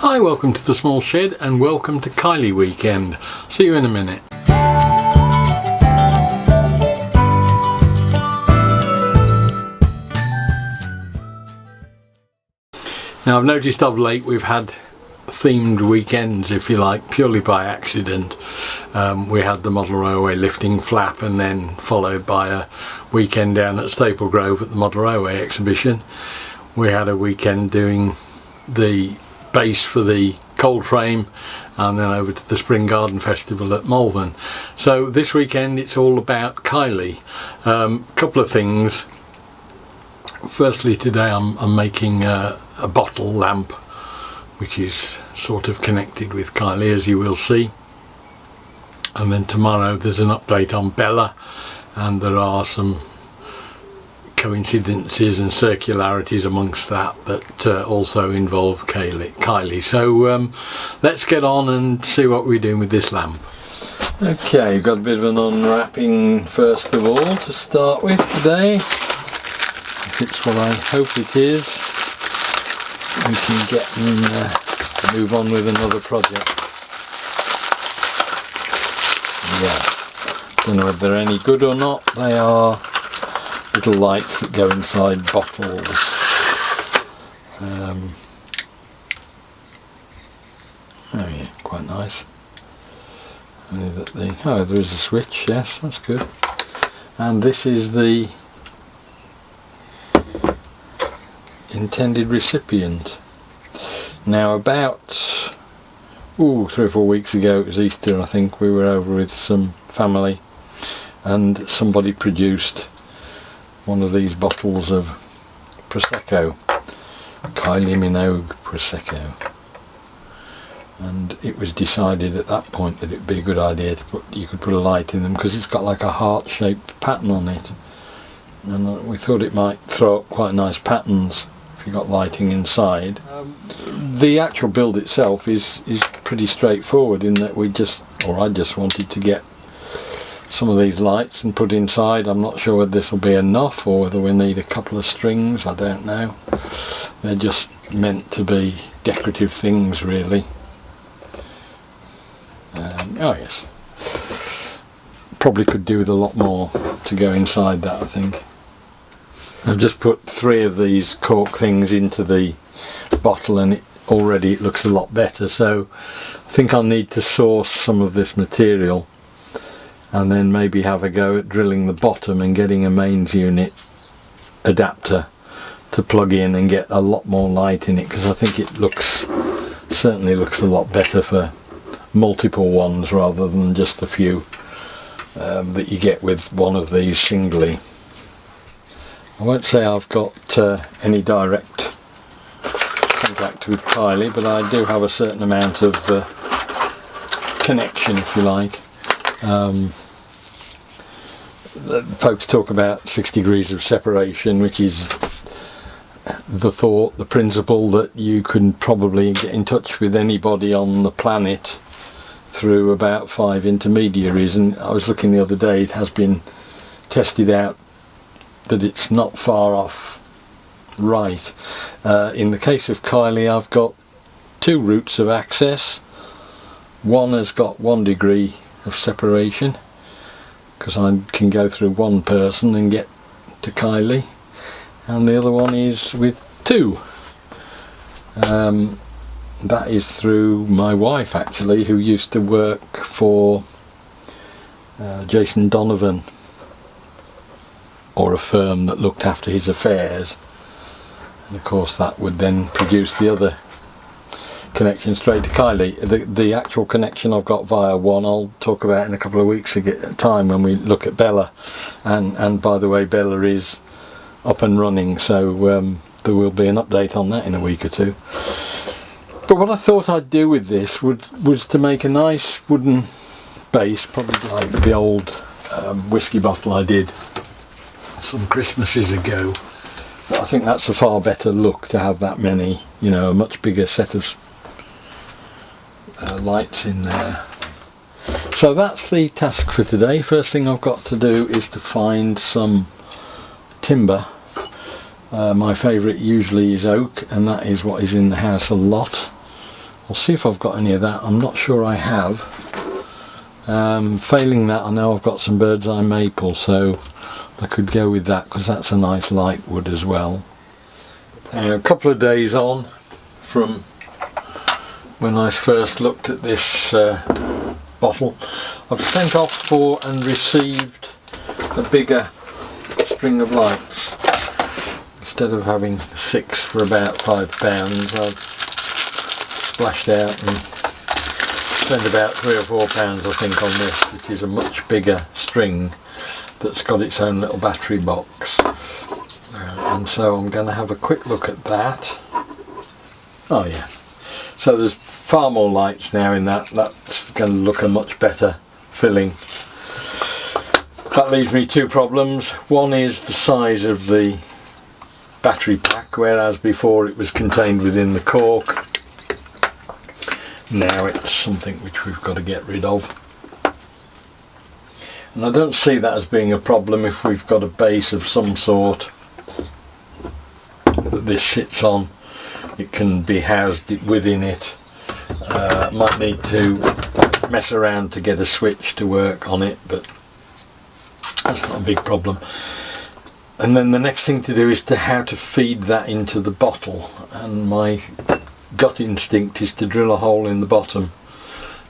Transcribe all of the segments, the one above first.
Hi, welcome to the small shed and welcome to Kylie weekend. See you in a minute. Now I've noticed of late we've had themed weekends, if you like, purely by accident. We had the Model Railway lifting flap and then followed by a weekend down at Staple Grove at the Model Railway exhibition. We had a weekend doing the base for the cold frame and then over to the Spring Garden Festival at Malvern. So this weekend it's all about Kylie. Couple of things. Firstly, today I'm making a bottle lamp which is sort of connected with Kylie, as you will see, and then tomorrow there's an update on Bella, and there are some coincidences and circularities amongst that also involve Kylie. So let's get on and see what we're doing with this lamp. Okay, got a bit of an unwrapping first of all to start with today. If it's what I hope it is, we can get and move on with another project. Yeah, don't know if they're any good or not. They are little lights that go inside bottles. Oh yeah, quite nice. Only that oh, there is a switch. Yes, that's good. And this is the intended recipient. Now about 3 or 4 weeks ago, it was Easter I think, we were over with some family and somebody produced one of these bottles of Prosecco, Kylie Prosecco, and it was decided at that point that it'd be a good idea to you could put a light in them because it's got like a heart-shaped pattern on it, and we thought it might throw up quite nice patterns if you got lighting inside. The actual build itself is pretty straightforward in that I just wanted to get some of these lights and put inside. I'm not sure whether this will be enough or whether we need a couple of strings, I don't know. They're just meant to be decorative things really. Oh yes, probably could do with a lot more to go inside that, I think. I've just put 3 of these cork things into the bottle and already it looks a lot better, so I think I'll need to source some of this material and then maybe have a go at drilling the bottom and getting a mains unit adapter to plug in and get a lot more light in it, because I think it certainly looks a lot better for multiple ones rather than just a few that you get with one of these singly. I won't say I've got any direct contact with Kylie, but I do have a certain amount of connection, if you like. Folks talk about 6 degrees of separation, which is the principle that you can probably get in touch with anybody on the planet through about 5 intermediaries, and I was looking the other day, it has been tested out that it's not far off right. In the case of Kylie, I've got 2 routes of access. One has got 1 degree of separation because I can go through one person and get to Kylie, and the other one is with 2. That is through my wife actually, who used to work for Jason Donovan, or a firm that looked after his affairs, and of course that would then produce the other connection straight to Kylie. The actual connection I've got via one I'll talk about in a couple of weeks time when we look at Bella, and by the way, Bella is up and running, so there will be an update on that in a week or 2. But what I thought I'd do with this was to make a nice wooden base, probably like the old whiskey bottle I did some Christmases ago. But I think that's a far better look to have that many, a much bigger set of lights in there. So that's the task for today. First thing I've got to do is to find some timber. My favourite usually is oak, and that is what is in the house a lot. I'll see if I've got any of that. I'm not sure I have. Failing that, I know I've got some bird's eye maple, so I could go with that because that's a nice light wood as well. A couple of days on from when I first looked at this bottle, I've sent off for and received a bigger string of lights. Instead of having 6 for about £5, I've splashed out and spent about £3 or £4 I think on this, which is a much bigger string that's got its own little battery box. And so I'm going to have a quick look at that. Oh yeah, so there's far more lights now in that. That's going to look a much better filling. That leaves me 2 problems. One is the size of the battery pack, whereas before it was contained within the cork. Now it's something which we've got to get rid of. And I don't see that as being a problem if we've got a base of some sort that this sits on. It can be housed within it. Might need to mess around to get a switch to work on it, but that's not a big problem. And then the next thing to do is how to feed that into the bottle, and my gut instinct is to drill a hole in the bottom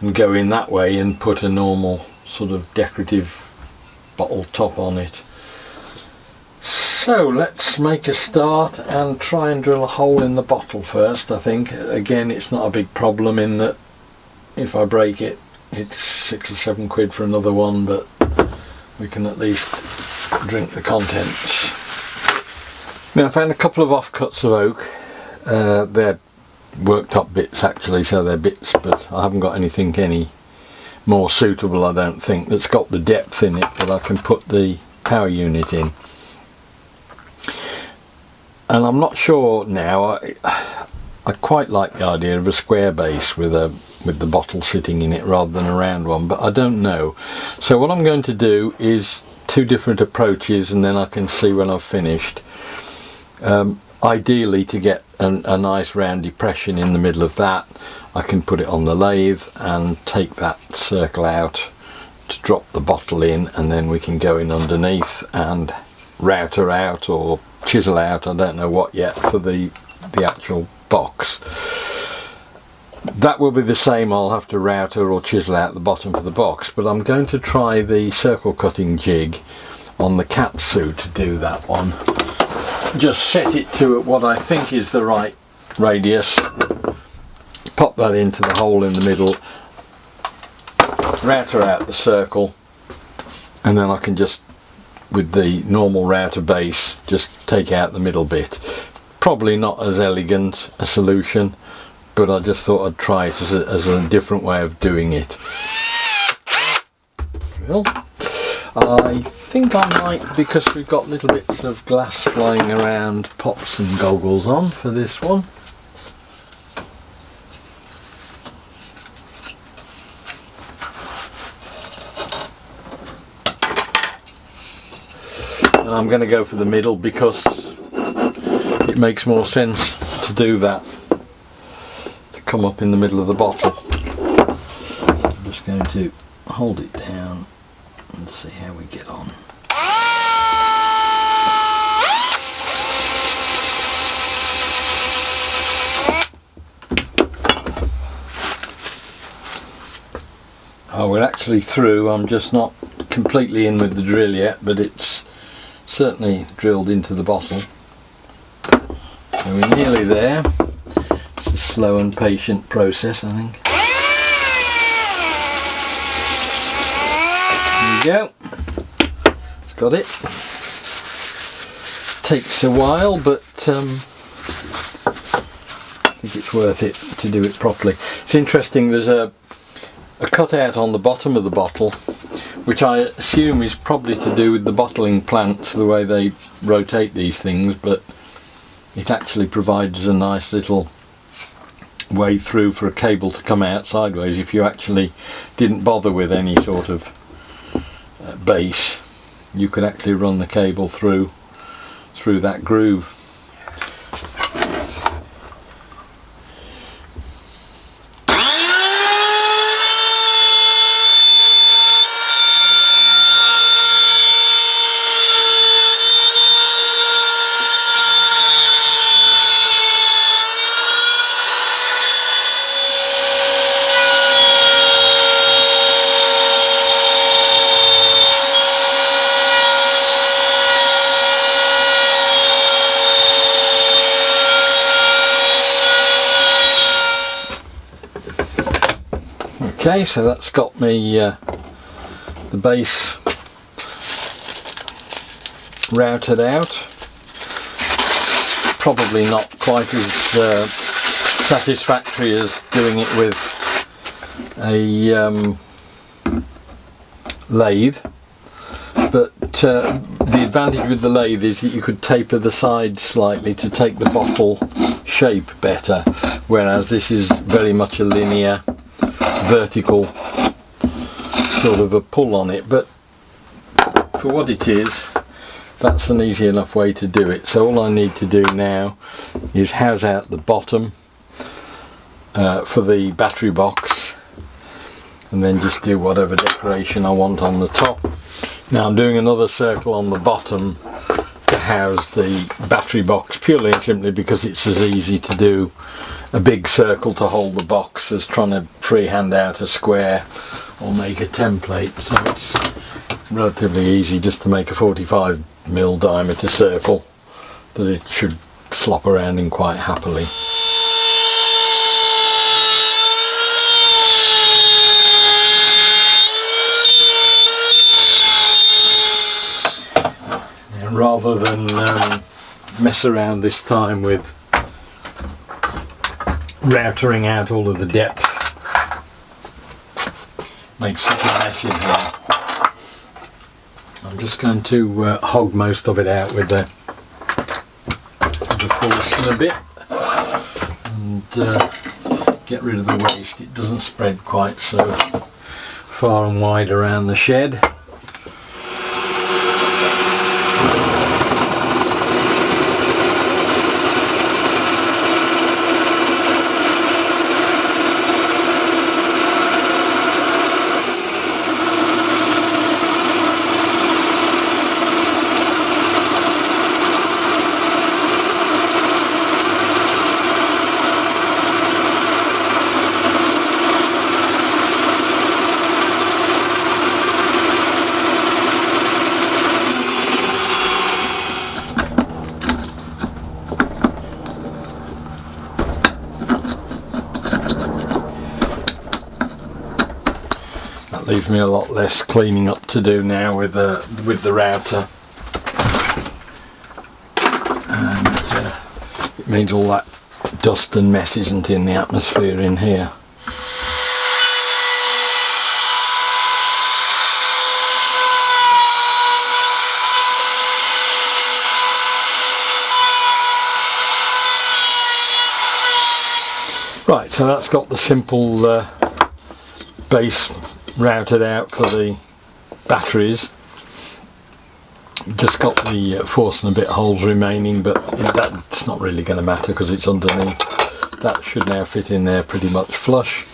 and go in that way and put a normal sort of decorative bottle top on it. So let's make a start and try and drill a hole in the bottle first. I think again it's not a big problem in that if I break it, it's 6 or 7 quid for another one, but we can at least drink the contents. Now I found a couple of offcuts of oak. They're worked up bits actually, so they're bits, but I haven't got anything any more suitable, I don't think, that's got the depth in it that I can put the power unit in. And I'm not sure now, I quite like the idea of a square base with the bottle sitting in it rather than a round one, but I don't know. So what I'm going to do is 2 different approaches, and then I can see when I've finished. Ideally, to get a nice round depression in the middle of that, I can put it on the lathe and take that circle out to drop the bottle in, and then we can go in underneath and router out or chisel out, I don't know what yet, for the actual box. That will be the same. I'll have to router or chisel out the bottom for the box, but I'm going to try the circle cutting jig on the cat suit to do that one. Just set it to what I think is the right radius, pop that into the hole in the middle, router out the circle, and then I can just, with the normal router base, just take out the middle bit. Probably not as elegant a solution, but I just thought I'd try it as a different way of doing it. Well, I think I might, because we've got little bits of glass flying around, pop some goggles on for this one. And I'm going to go for the middle because it makes more sense to do that, to come up in the middle of the bottle. I'm just going to hold it down and see how we get on. Oh, we're actually through. I'm just not completely in with the drill yet, but it's certainly drilled into the bottle. So we're nearly there. It's a slow and patient process, I think. There we go. It's got it. Takes a while, but I think it's worth it to do it properly. It's interesting, there's a cutout on the bottom of the bottle, which I assume is probably to do with the bottling plants, the way they rotate these things, but it actually provides a nice little way through for a cable to come out sideways if you actually didn't bother with any sort of base. You could actually run the cable through that groove. Okay, so that's got me the base routed out. Probably not quite as satisfactory as doing it with a lathe, but the advantage with the lathe is that you could taper the sides slightly to take the bottle shape better, whereas this is very much a linear vertical sort of a pull on it. But for what it is, that's an easy enough way to do it. So all I need to do now is house out the bottom for the battery box, and then just do whatever decoration I want on the top. Now I'm doing another circle on the bottom to house the battery box, purely and simply because it's as easy to do a big circle to hold the box as trying to freehand out a square or make a template. So it's relatively easy just to make a 45mm diameter circle that it should slop around in quite happily. Rather than mess around this time with routering out all of the depth, makes such a mess in here, I'm just going to hog most of it out with the Forstner bit and get rid of the waste. It doesn't spread quite so far and wide around the shed. Leaves me a lot less cleaning up to do now with the router, and it means all that dust and mess isn't in the atmosphere in here. Right, so that's got the simple base routed out for the batteries. Just got the Forstner bit holes remaining, but that's not really going to matter because it's underneath. That should now fit in there pretty much flush,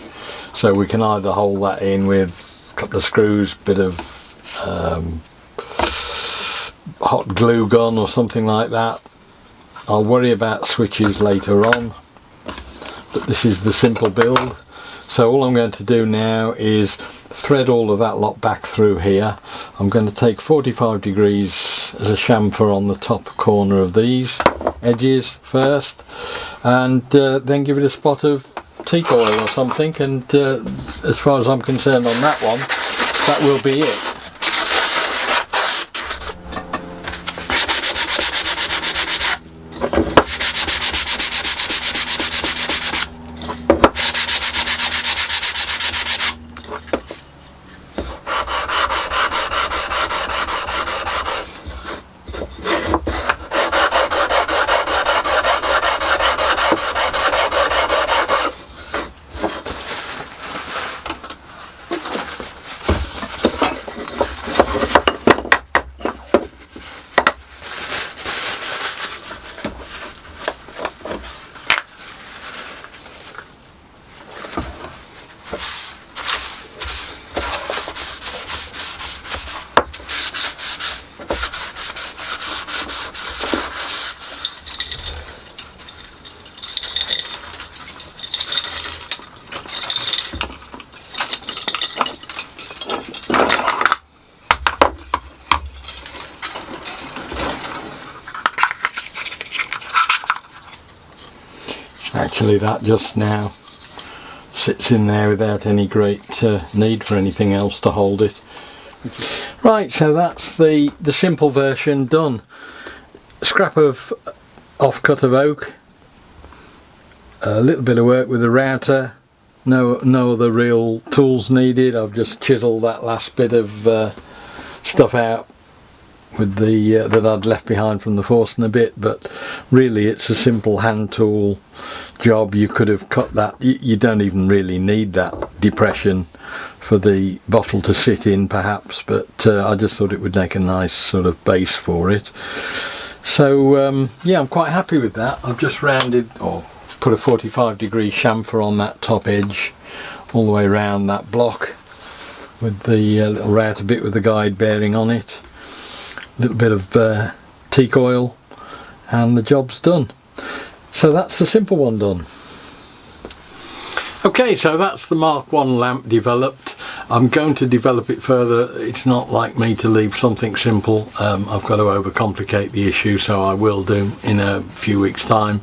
so we can either hold that in with a couple of screws, bit of hot glue gun or something like that. I'll worry about switches later on, but this is the simple build. So all I'm going to do now is thread all of that lot back through here. I'm going to take 45 degrees as a chamfer on the top corner of these edges first, and then give it a spot of teak oil or something, and as far as I'm concerned on that one, that will be it. Actually, that just now sits in there without any great need for anything else to hold it. Right, so that's the simple version done. Scrap of off-cut of oak, a little bit of work with the router, no other real tools needed. I've just chiselled that last bit of stuff out with the that I'd left behind from the Forstner bit, but really it's a simple hand tool job. You could have cut that, you don't even really need that depression for the bottle to sit in perhaps, but I just thought it would make a nice sort of base for it. So yeah, I'm quite happy with that. I've just rounded or put a 45-degree chamfer on that top edge all the way around that block with the little router bit with the guide bearing on it. A little bit of teak oil and the job's done. So that's the simple one done. Okay, so that's the Mark I lamp developed. I'm going to develop it further. It's not like me to leave something simple. I've got to overcomplicate the issue, so I will do in a few weeks' time.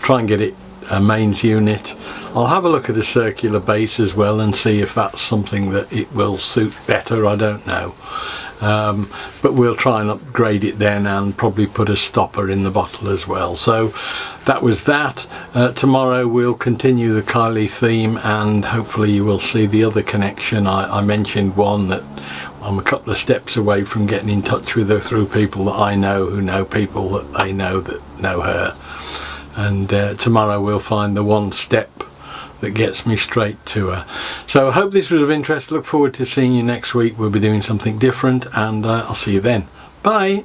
Try and get it a mains unit. I'll have a look at a circular base as well and see if that's something that it will suit better. I don't know. But we'll try and upgrade it then and probably put a stopper in the bottle as well. So that was that. Tomorrow we'll continue the Kylie theme and hopefully you will see the other connection. I mentioned one that I'm a couple of steps away from getting in touch with her through people that I know who know people that they know that know her. And tomorrow we'll find the one step that gets me straight to her. So I hope this was of interest. Look forward to seeing you next week. We'll be doing something different and I'll see you then. Bye.